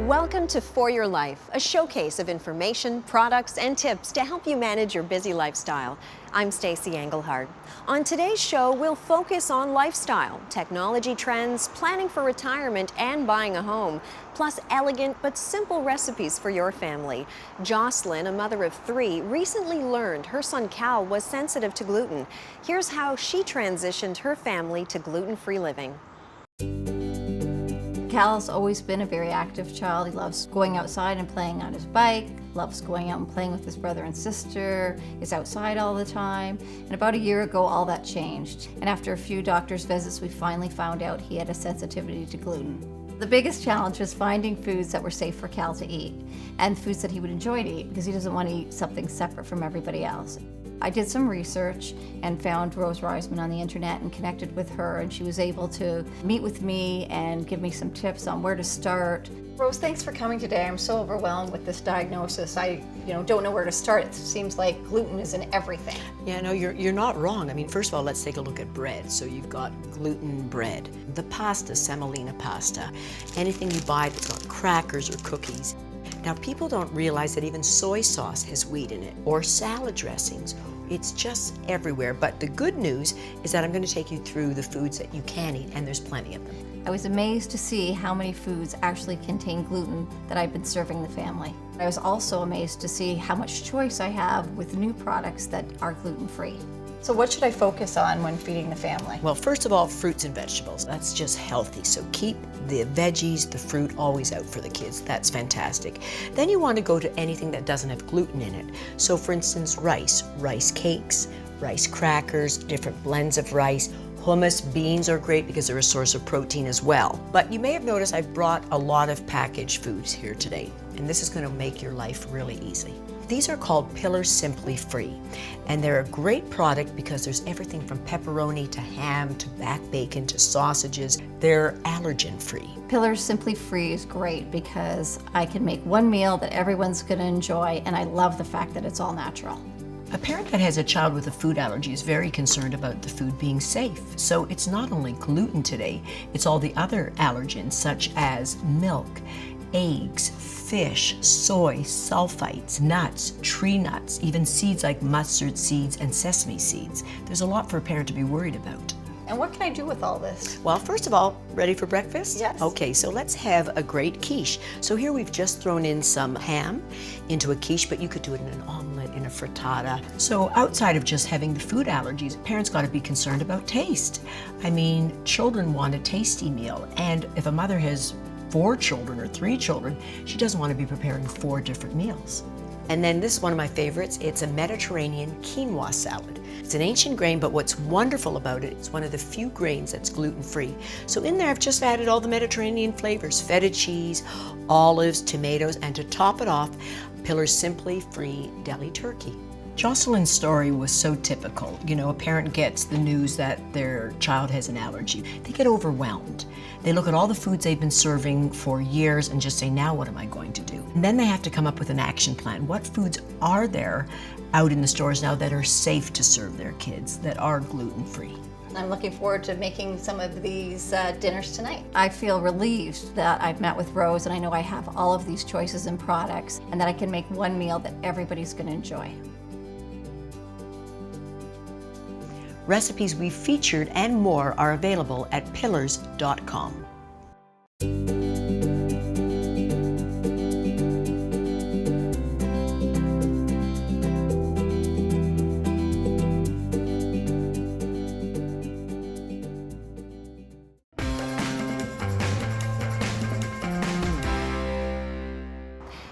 Welcome to For Your Life, a showcase of information, products, and tips to help you manage your busy lifestyle. I'm Stacey Engelhardt. On today's show, we'll focus on lifestyle, technology trends, planning for retirement, and buying a home, plus elegant but simple recipes for your family. Jocelyn, a mother of 3, recently learned her son Cal was sensitive to gluten. Here's how she transitioned her family to gluten-free living. Cal's always been a very active child. He loves going outside and playing on his bike, loves going out and playing with his brother and sister, is outside all the time. And about a year ago, all that changed. And after a few doctor's visits, we finally found out he had a sensitivity to gluten. The biggest challenge was finding foods that were safe for Cal to eat and foods that he would enjoy to eat because he doesn't want to eat something separate from everybody else. I did some research and found Rose Reisman on the internet and connected with her, and she was able to meet with me and give me some tips on where to start. Rose, thanks for coming today. I'm so overwhelmed with this diagnosis. I don't know where to start. It seems like gluten is in everything. Yeah, no, you're not wrong. I mean, first of all, let's take a look at bread. So you've got gluten bread, the pasta, semolina pasta, anything you buy that's got crackers or cookies. Now, people don't realize that even soy sauce has wheat in it, or salad dressings. It's just everywhere. But the good news is that I'm going to take you through the foods that you can eat, and there's plenty of them. I was amazed to see how many foods actually contain gluten that I've been serving the family. I was also amazed to see how much choice I have with new products that are gluten-free. So what should I focus on when feeding the family? Well, first of all, fruits and vegetables. That's just healthy. So keep the veggies, the fruit always out for the kids. That's fantastic. Then you want to go to anything that doesn't have gluten in it. So for instance, rice cakes, rice crackers, different blends of rice. Hummus, beans are great because they're a source of protein as well. But you may have noticed I've brought a lot of packaged foods here today, and this is going to make your life really easy. These are called Pillars Simply Free, and they're a great product because there's everything from pepperoni to ham to back bacon to sausages. They're allergen free. Pillars Simply Free is great because I can make one meal that everyone's going to enjoy, and I love the fact that it's all natural. A parent that has a child with a food allergy is very concerned about the food being safe. So it's not only gluten today, it's all the other allergens such as milk, eggs, fish, soy, sulfites, nuts, tree nuts, even seeds like mustard seeds and sesame seeds. There's a lot for a parent to be worried about. And what can I do with all this? Well, first of all, ready for breakfast? Yes. Okay, so let's have a great quiche. So here we've just thrown in some ham into a quiche, but you could do it in an omelet, in a frittata. So outside of just having the food allergies, parents got to be concerned about taste. I mean, children want a tasty meal, and if a mother has 4 children or 3 children, she doesn't want to be preparing 4 different meals. And then this is one of my favorites. It's a Mediterranean quinoa salad. It's an ancient grain, but what's wonderful about it, it's one of the few grains that's gluten-free. So in there, I've just added all the Mediterranean flavors, feta cheese, olives, tomatoes, and to top it off, Pillars Simply Free deli turkey. Jocelyn's story was so typical. You know, a parent gets the news that their child has an allergy. They get overwhelmed. They look at all the foods they've been serving for years and just say, now what am I going to do? And then they have to come up with an action plan. What foods are there out in the stores now that are safe to serve their kids, that are gluten-free? I'm looking forward to making some of these dinners tonight. I feel relieved that I've met with Rose and I know I have all of these choices and products and that I can make one meal that everybody's going to enjoy. Recipes we've featured and more are available at pillars.com.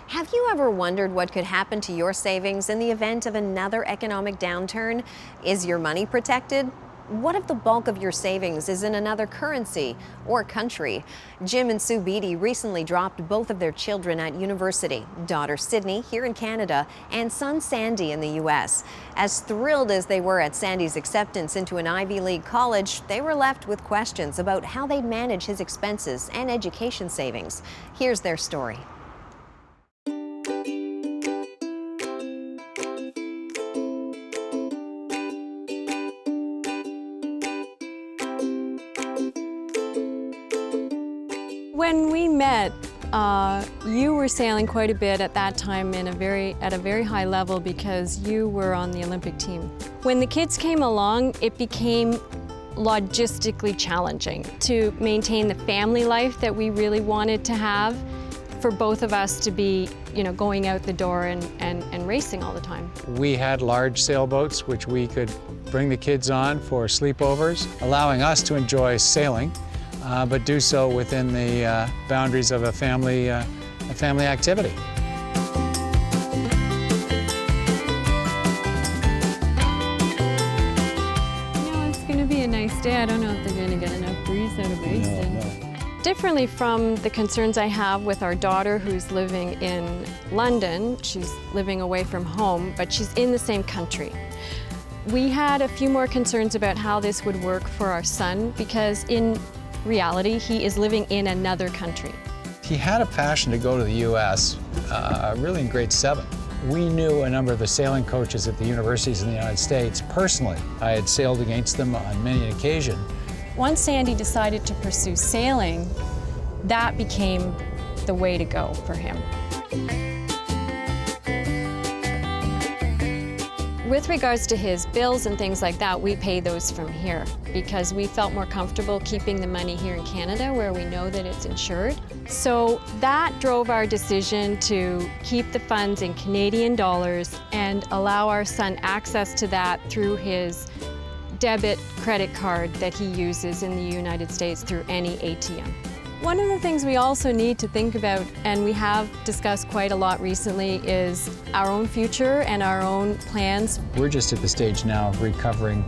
Have you ever wondered what could happen to your savings in the event of another economic downturn? Is your money protected? What if the bulk of your savings is in another currency or country? Jim and Sue Beatty recently dropped both of their children at university, daughter Sydney here in Canada and son Sandy in the U.S. As thrilled as they were at Sandy's acceptance into an Ivy League college, they were left with questions about how they'd manage his expenses and education savings. Here's their story. When we met, You were sailing quite a bit at that time at a very high level because you were on the Olympic team. When the kids came along, it became logistically challenging to maintain the family life that we really wanted to have for both of us to be, going out the door and racing all the time. We had large sailboats which we could bring the kids on for sleepovers, allowing us to enjoy sailing, but do so within the boundaries of a family activity. It's going to be a nice day. I don't know if they're going to get enough breeze out of racing. Differently from the concerns I have with our daughter who's living in London. She's living away from home, but she's in the same country. We had a few more concerns about how this would work for our son because in reality, he is living in another country. He had a passion to go to the U.S. Really in grade 7. We knew a number of the sailing coaches at the universities in the United States personally. I had sailed against them on many an occasion. Once Sandy decided to pursue sailing, that became the way to go for him. With regards to his bills and things like that, we pay those from here because we felt more comfortable keeping the money here in Canada where we know that it's insured. So that drove our decision to keep the funds in Canadian dollars and allow our son access to that through his debit credit card that he uses in the United States through any ATM. One of the things we also need to think about, and we have discussed quite a lot recently, is our own future and our own plans. We're just at the stage now of recovering.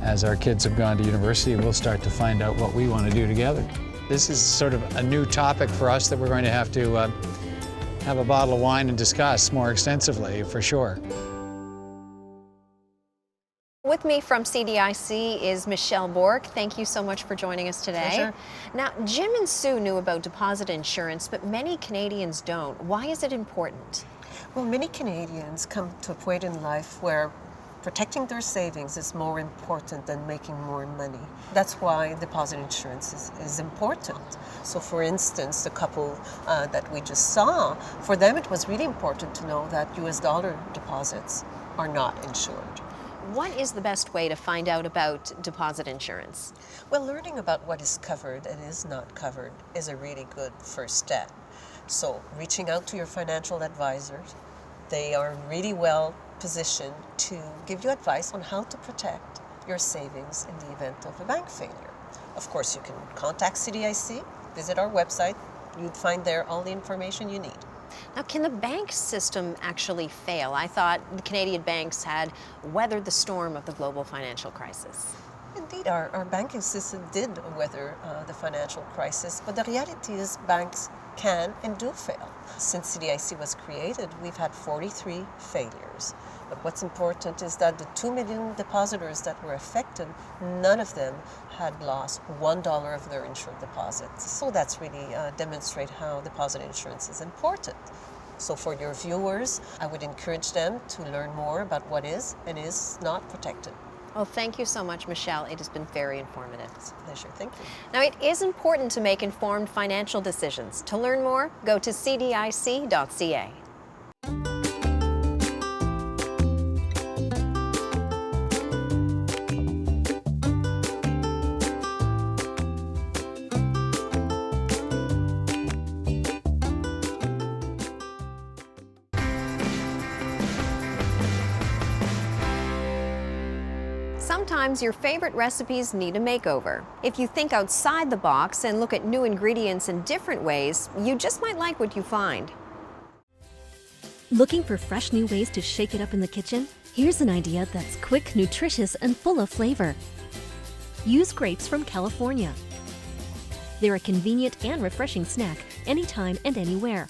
As our kids have gone to university, we'll start to find out what we want to do together. This is sort of a new topic for us that we're going to have a bottle of wine and discuss more extensively, for sure. With me from CDIC is Michelle Bork. Thank you so much for joining us today. Pleasure. Now, Jim and Sue knew about deposit insurance, but many Canadians don't. Why is it important? Well, many Canadians come to a point in life where protecting their savings is more important than making more money. That's why deposit insurance is important. So for instance, the couple that we just saw, for them it was really important to know that US dollar deposits are not insured. What is the best way to find out about deposit insurance? Well, learning about what is covered and is not covered is a really good first step. So reaching out to your financial advisors, they are really well positioned to give you advice on how to protect your savings in the event of a bank failure. Of course, you can contact CDIC, visit our website, you'd find there all the information you need. Now, can the bank system actually fail? I thought the Canadian banks had weathered the storm of the global financial crisis. Indeed, our banking system did weather the financial crisis, but the reality is banks can and do fail. Since CDIC was created, we've had 43 failures. But what's important is that the 2 million depositors that were affected, none of them had lost $1 of their insured deposits. So that's really demonstrate how deposit insurance is important. So for your viewers, I would encourage them to learn more about what is and is not protected. Well, thank you so much, Michelle. It has been very informative. It's a pleasure. Thank you. Now, it is important to make informed financial decisions. To learn more, go to cdic.ca. Sometimes your favorite recipes need a makeover. If you think outside the box and look at new ingredients in different ways, you just might like what you find. Looking for fresh new ways to shake it up in the kitchen? Here's an idea that's quick, nutritious, and full of flavor. Use grapes from California. They're a convenient and refreshing snack anytime and anywhere.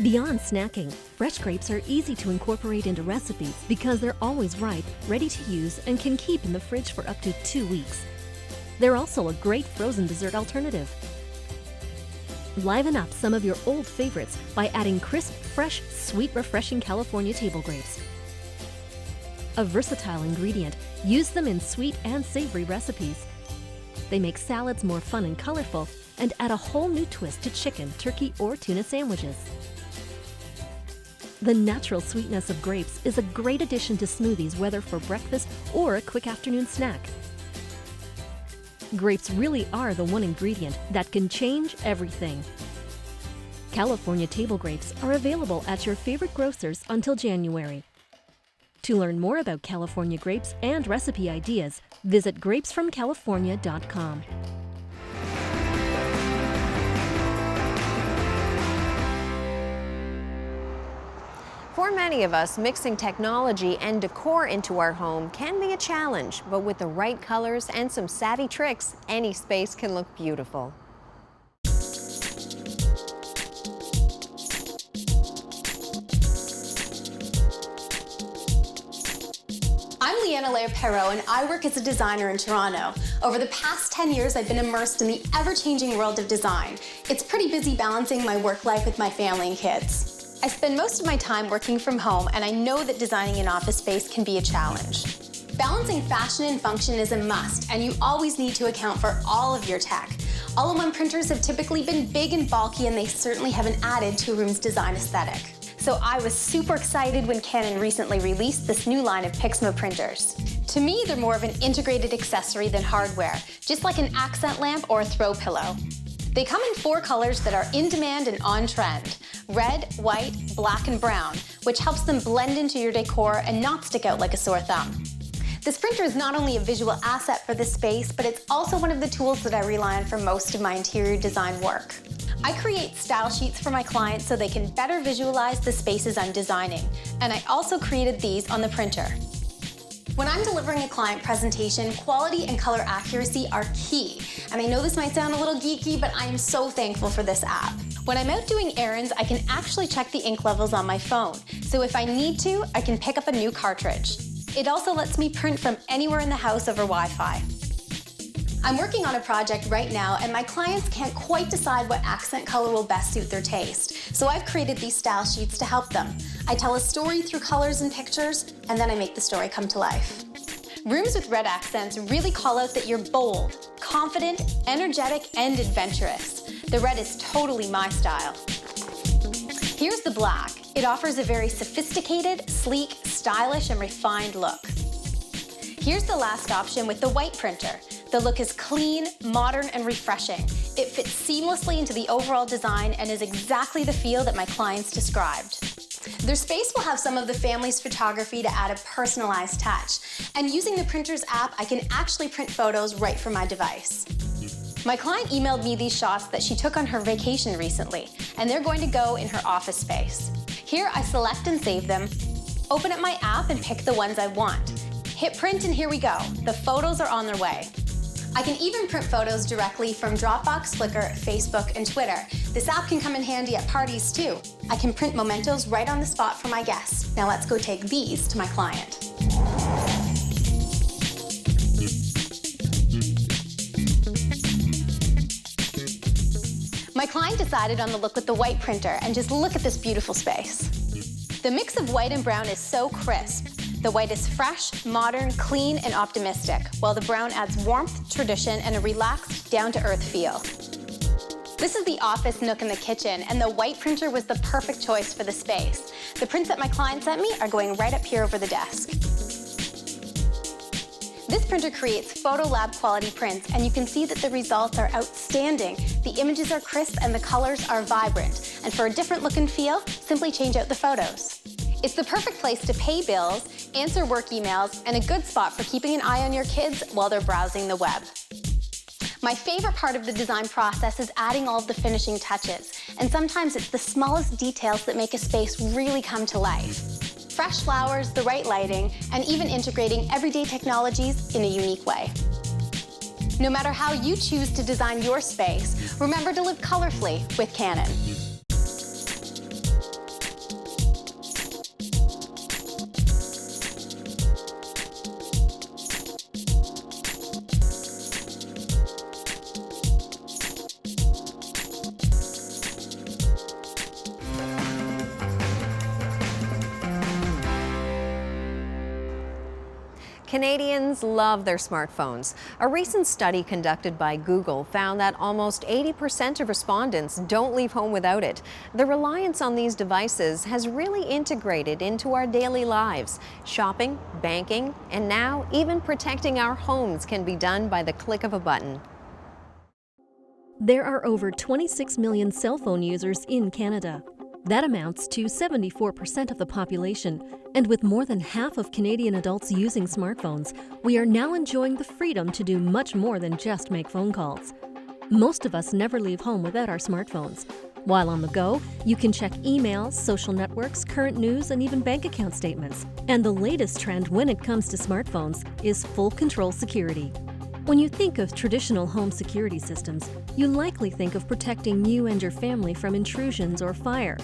Beyond snacking, fresh grapes are easy to incorporate into recipes because they're always ripe, ready to use, and can keep in the fridge for up to 2 weeks. They're also a great frozen dessert alternative. Liven up some of your old favorites by adding crisp, fresh, sweet, refreshing California table grapes. A versatile ingredient, use them in sweet and savory recipes. They make salads more fun and colorful and add a whole new twist to chicken, turkey, or tuna sandwiches. The natural sweetness of grapes is a great addition to smoothies, whether for breakfast or a quick afternoon snack. Grapes really are the one ingredient that can change everything. California table grapes are available at your favorite grocers until January. To learn more about California grapes and recipe ideas, visit grapesfromcalifornia.com. For many of us, mixing technology and decor into our home can be a challenge, but with the right colors and some savvy tricks, any space can look beautiful. I'm Leanna Lair-Perot, and I work as a designer in Toronto. Over the past 10 years, I've been immersed in the ever-changing world of design. It's pretty busy balancing my work life with my family and kids. I spend most of my time working from home, and I know that designing an office space can be a challenge. Balancing fashion and function is a must, and you always need to account for all of your tech. All-in-one printers have typically been big and bulky, and they certainly haven't added to a room's design aesthetic. So I was super excited when Canon recently released this new line of Pixma printers. To me, they're more of an integrated accessory than hardware, just like an accent lamp or a throw pillow. They come in 4 colors that are in demand and on trend: red, white, black, and brown, which helps them blend into your decor and not stick out like a sore thumb. This printer is not only a visual asset for this space, but it's also one of the tools that I rely on for most of my interior design work. I create style sheets for my clients so they can better visualize the spaces I'm designing, and I also created these on the printer. When I'm delivering a client presentation, quality and color accuracy are key, and I know this might sound a little geeky, but I am so thankful for this app. When I'm out doing errands, I can actually check the ink levels on my phone, so if I need to, I can pick up a new cartridge. It also lets me print from anywhere in the house over Wi-Fi. I'm working on a project right now, and my clients can't quite decide what accent color will best suit their taste. So I've created these style sheets to help them. I tell a story through colors and pictures, and then I make the story come to life. Rooms with red accents really call out that you're bold, confident, energetic, and adventurous. The red is totally my style. Here's the black. It offers a very sophisticated, sleek, stylish, and refined look. Here's the last option with the white printer. The look is clean, modern, and refreshing. It fits seamlessly into the overall design and is exactly the feel that my clients described. Their space will have some of the family's photography to add a personalized touch. And using the printer's app, I can actually print photos right from my device. My client emailed me these shots that she took on her vacation recently, and they're going to go in her office space. Here, I select and save them, open up my app and pick the ones I want. Hit print and here we go. The photos are on their way. I can even print photos directly from Dropbox, Flickr, Facebook, and Twitter. This app can come in handy at parties too. I can print mementos right on the spot for my guests. Now let's go take these to my client. My client decided on the look with the white printer, and just look at this beautiful space. The mix of white and brown is so crisp. The white is fresh, modern, clean, and optimistic, while the brown adds warmth, tradition, and a relaxed, down-to-earth feel. This is the office nook in the kitchen, and the white printer was the perfect choice for the space. The prints that my client sent me are going right up here over the desk. This printer creates photo lab quality prints, and you can see that the results are outstanding. The images are crisp and the colors are vibrant. And for a different look and feel, simply change out the photos. It's the perfect place to pay bills, answer work emails, and a good spot for keeping an eye on your kids while they're browsing the web. My favorite part of the design process is adding all of the finishing touches, and sometimes it's the smallest details that make a space really come to life. Fresh flowers, the right lighting, and even integrating everyday technologies in a unique way. No matter how you choose to design your space, remember to live colorfully with Canon. Canadians love their smartphones. A recent study conducted by Google found that almost 80% of respondents don't leave home without it. The reliance on these devices has really integrated into our daily lives. Shopping, banking, and now even protecting our homes can be done by the click of a button. There are over 26 million cell phone users in Canada. That amounts to 74% of the population, and with more than half of Canadian adults using smartphones, we are now enjoying the freedom to do much more than just make phone calls. Most of us never leave home without our smartphones. While on the go, you can check emails, social networks, current news, and even bank account statements. And the latest trend when it comes to smartphones is full control security. When you think of traditional home security systems, you likely think of protecting you and your family from intrusions or fire.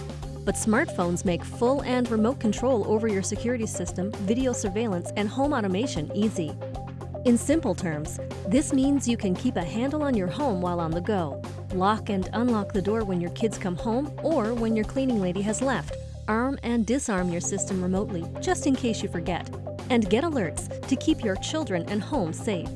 But smartphones make full and remote control over your security system, video surveillance, and home automation easy. In simple terms, this means you can keep a handle on your home while on the go, lock and unlock the door when your kids come home or when your cleaning lady has left, arm and disarm your system remotely just in case you forget, and get alerts to keep your children and home safe.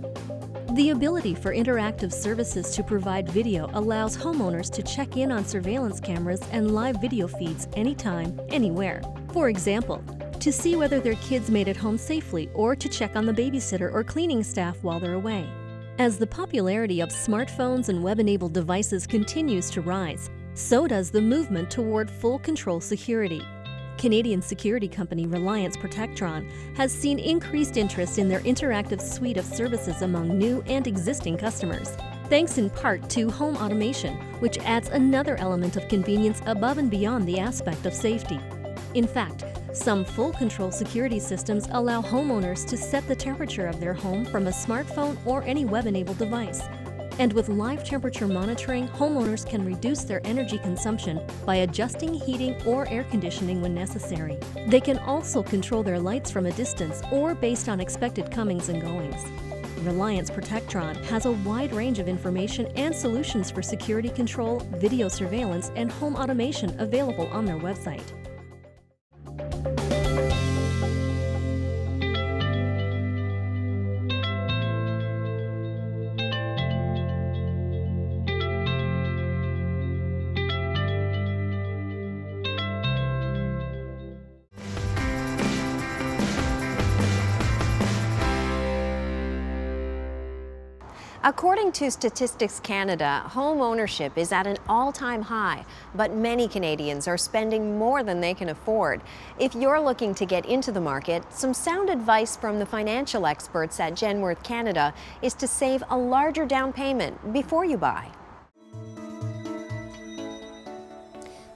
The ability for interactive services to provide video allows homeowners to check in on surveillance cameras and live video feeds anytime, anywhere. For example, to see whether their kids made it home safely or to check on the babysitter or cleaning staff while they're away. As the popularity of smartphones and web-enabled devices continues to rise, so does the movement toward full control security. Canadian security company Reliance Protectron has seen increased interest in their interactive suite of services among new and existing customers, thanks in part to home automation, which adds another element of convenience above and beyond the aspect of safety. In fact, some full control security systems allow homeowners to set the temperature of their home from a smartphone or any web-enabled device. And with live temperature monitoring, homeowners can reduce their energy consumption by adjusting heating or air conditioning when necessary. They can also control their lights from a distance or based on expected comings and goings. Reliance Protectron has a wide range of information and solutions for security control, video surveillance, and home automation available on their website. According to Statistics Canada, home ownership is at an all-time high, but many Canadians are spending more than they can afford. If you're looking to get into the market, some sound advice from the financial experts at Genworth Canada is to save a larger down payment before you buy.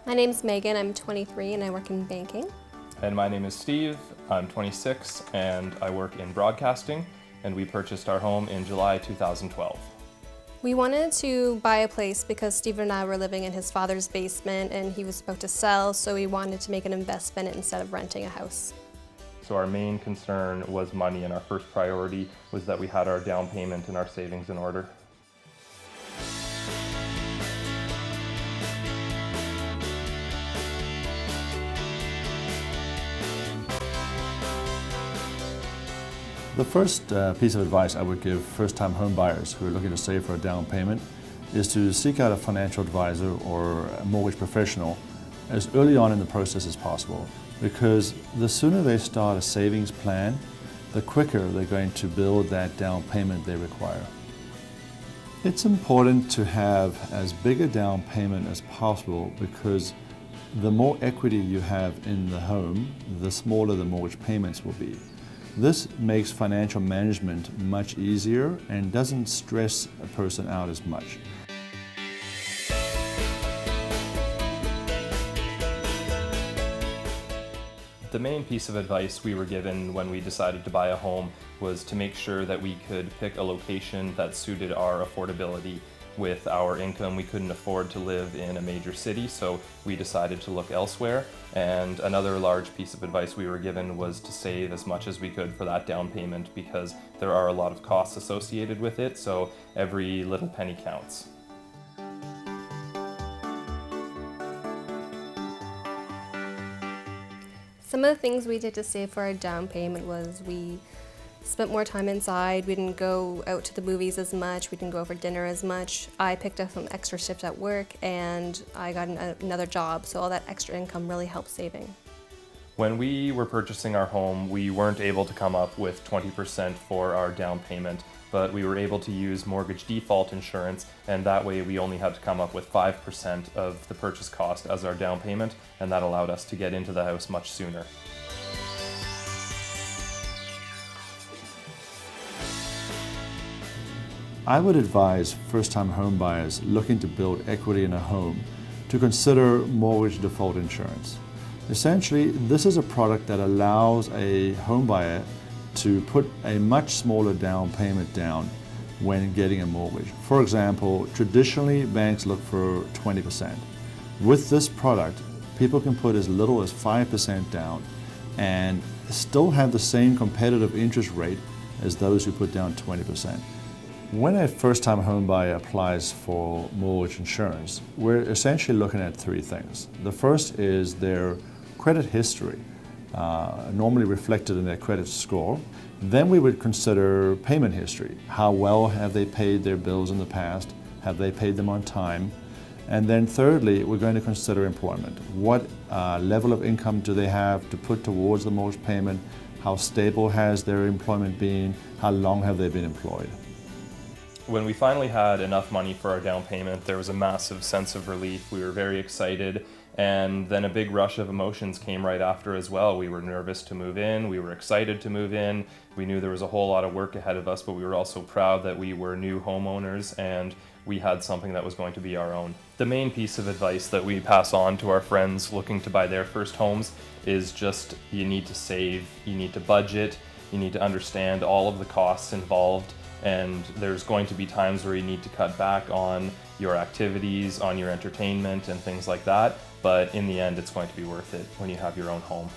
My name's Megan, I'm 23 and I work in banking. And my name is Steve, I'm 26 and I work in broadcasting, and we purchased our home in July 2012. We wanted to buy a place because Steve and I were living in his father's basement and he was about to sell, so we wanted to make an investment instead of renting a house. So our main concern was money, and our first priority was that we had our down payment and our savings in order. The first piece of advice I would give first-time home buyers who are looking to save for a down payment is to seek out a financial advisor or a mortgage professional as early on in the process as possible, because the sooner they start a savings plan, the quicker they're going to build that down payment they require. It's important to have as big a down payment as possible, because the more equity you have in the home, the smaller the mortgage payments will be. This makes financial management much easier and doesn't stress a person out as much. The main piece of advice we were given when we decided to buy a home was to make sure that we could pick a location that suited our affordability. With our income, we couldn't afford to live in a major city, so we decided to look elsewhere. And another large piece of advice we were given was to save as much as we could for that down payment, because there are a lot of costs associated with it, so every little penny counts. Some of the things we did to save for our down payment was we spent more time inside. We didn't go out to the movies as much. We didn't go out for dinner as much. I picked up some extra shifts at work and I got another job, so all that extra income really helped saving. When we were purchasing our home, we weren't able to come up with 20% for our down payment, but we were able to use mortgage default insurance, and that way we only had to come up with 5% of the purchase cost as our down payment, and that allowed us to get into the house much sooner. I would advise first-time home buyers looking to build equity in a home to consider mortgage default insurance. Essentially, this is a product that allows a home buyer to put a much smaller down payment down when getting a mortgage. For example, traditionally banks look for 20%. With this product, people can put as little as 5% down and still have the same competitive interest rate as those who put down 20%. When a first-time home buyer applies for mortgage insurance, we're essentially looking at three things. The first is their credit history, normally reflected in their credit score. Then we would consider payment history. How well have they paid their bills in the past? Have they paid them on time? And then thirdly, we're going to consider employment. What level of income do they have to put towards the mortgage payment? How stable has their employment been? How long have they been employed? When we finally had enough money for our down payment, there was a massive sense of relief. We were very excited, and then a big rush of emotions came right after as well. We were nervous to move in, we were excited to move in, we knew there was a whole lot of work ahead of us, but we were also proud that we were new homeowners and we had something that was going to be our own. The main piece of advice that we pass on to our friends looking to buy their first homes is just you need to save, you need to budget, you need to understand all of the costs involved, and there's going to be times where you need to cut back on your activities, on your entertainment and things like that, but in the end it's going to be worth it when you have your own home.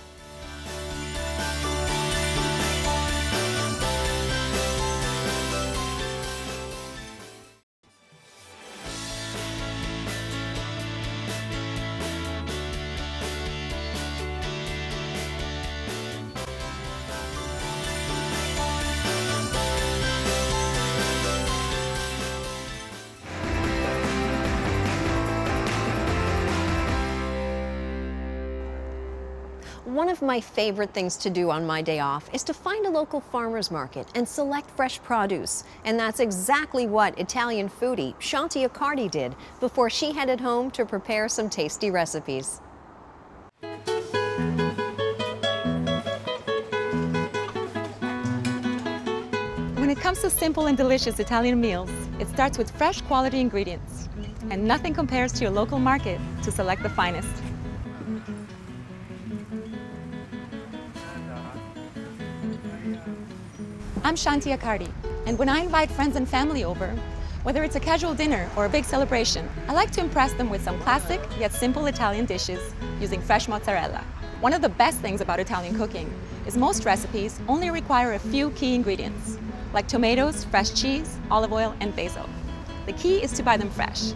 One of my favorite things to do on my day off is to find a local farmer's market and select fresh produce. And that's exactly what Italian foodie Shanti Accardi did before she headed home to prepare some tasty recipes. When it comes to simple and delicious Italian meals, it starts with fresh quality ingredients. And nothing compares to your local market to select the finest. I'm Shanti Accardi, and when I invite friends and family over, whether it's a casual dinner or a big celebration, I like to impress them with some classic yet simple Italian dishes using fresh mozzarella. One of the best things about Italian cooking is most recipes only require a few key ingredients, like tomatoes, fresh cheese, olive oil, and basil. The key is to buy them fresh,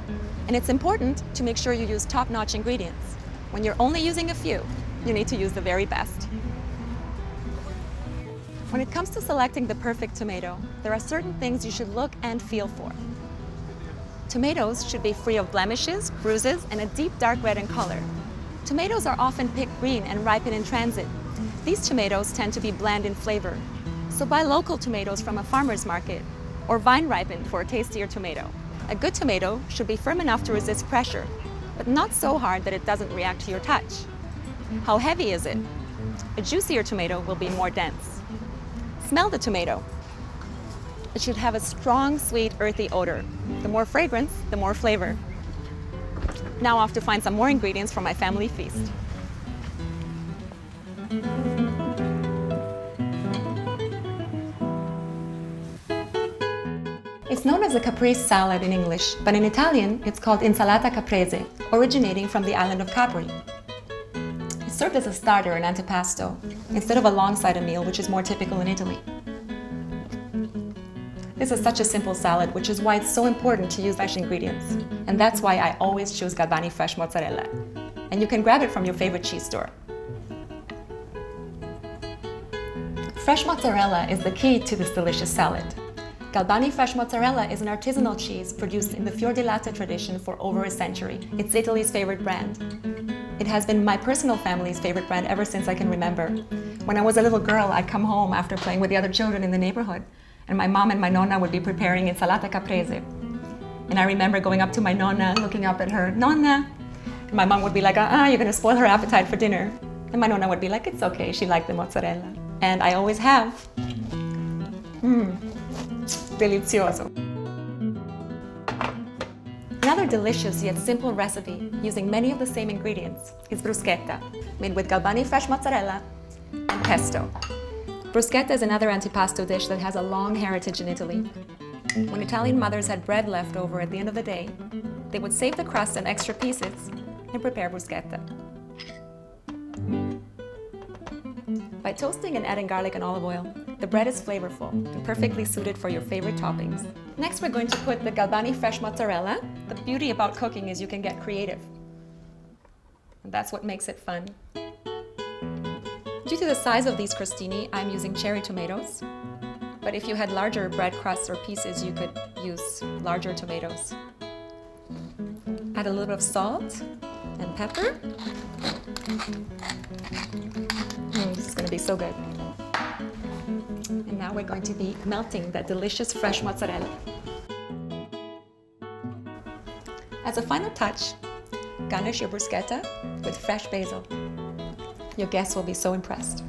and it's important to make sure you use top-notch ingredients. When you're only using a few, you need to use the very best. When it comes to selecting the perfect tomato, there are certain things you should look and feel for. Tomatoes should be free of blemishes, bruises, and a deep dark red in color. Tomatoes are often picked green and ripen in transit. These tomatoes tend to be bland in flavor, so buy local tomatoes from a farmer's market or vine ripened for a tastier tomato. A good tomato should be firm enough to resist pressure, but not so hard that it doesn't react to your touch. How heavy is it? A juicier tomato will be more dense. Smell the tomato. It should have a strong, sweet, earthy odor. The more fragrance, the more flavor. Now off to find some more ingredients for my family feast. It's known as a caprese salad in English, but in Italian it's called insalata caprese, originating from the island of Capri. It's served as a starter and antipasto, instead of alongside a meal, which is more typical in Italy. This is such a simple salad, which is why it's so important to use fresh ingredients. And that's why I always choose Galvani fresh mozzarella. And you can grab it from your favorite cheese store. fresh mozzarella is the key to this delicious salad. Galbani fresh mozzarella is an artisanal cheese produced in the Fior di Latte tradition for over a century. It's Italy's favorite brand. It has been my personal family's favorite brand ever since I can remember. When I was a little girl, I'd come home after playing with the other children in the neighborhood, and my mom and my nonna would be preparing insalata caprese. And I remember going up to my nonna, looking up at her, "Nonna!" And my mom would be like, you're gonna spoil her appetite for dinner. And my nonna would be like, "It's okay, she liked the mozzarella." And I always have. Delizioso. Another delicious yet simple recipe using many of the same ingredients is bruschetta, made with Galbani fresh mozzarella and pesto. Bruschetta is another antipasto dish that has a long heritage in Italy. When Italian mothers had bread left over at the end of the day, they would save the crust and extra pieces and prepare bruschetta. By toasting and adding garlic and olive oil, the bread is flavorful and perfectly suited for your favorite toppings. Next, we're going to put the Galbani fresh mozzarella. The beauty about cooking is you can get creative. And that's what makes it fun. Due to the size of these crostini, I'm using cherry tomatoes. But if you had larger bread crusts or pieces, you could use larger tomatoes. Add a little bit of salt and pepper. This is going to be so good. And now we're going to be melting that delicious fresh mozzarella. As a final touch, garnish your bruschetta with fresh basil. Your guests will be so impressed.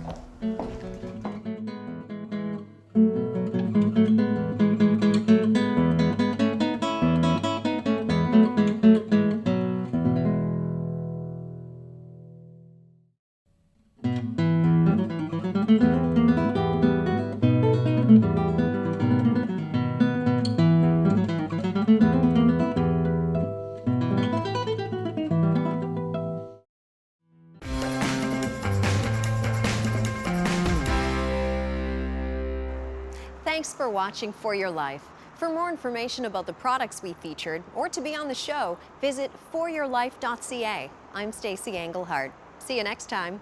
Thanks for watching For Your Life. For more information about the products we featured or to be on the show, visit foryourlife.ca. I'm Stacey Engelhardt. See you next time.